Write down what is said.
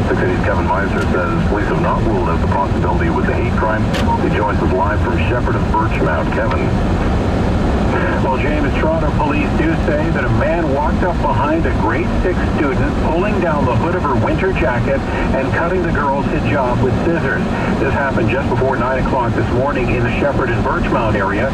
The city's Kevin Meiser says police have not ruled out the possibility with the hate crime. He joins us live from Shepherd and Birchmount. Kevin. Well, James, Toronto police do say that a man walked up behind a grade 6 student, pulling down the hood of her winter jacket and cutting the girl's hijab with scissors. This happened just before 9 o'clock this morning in the Shepherd and Birchmount area.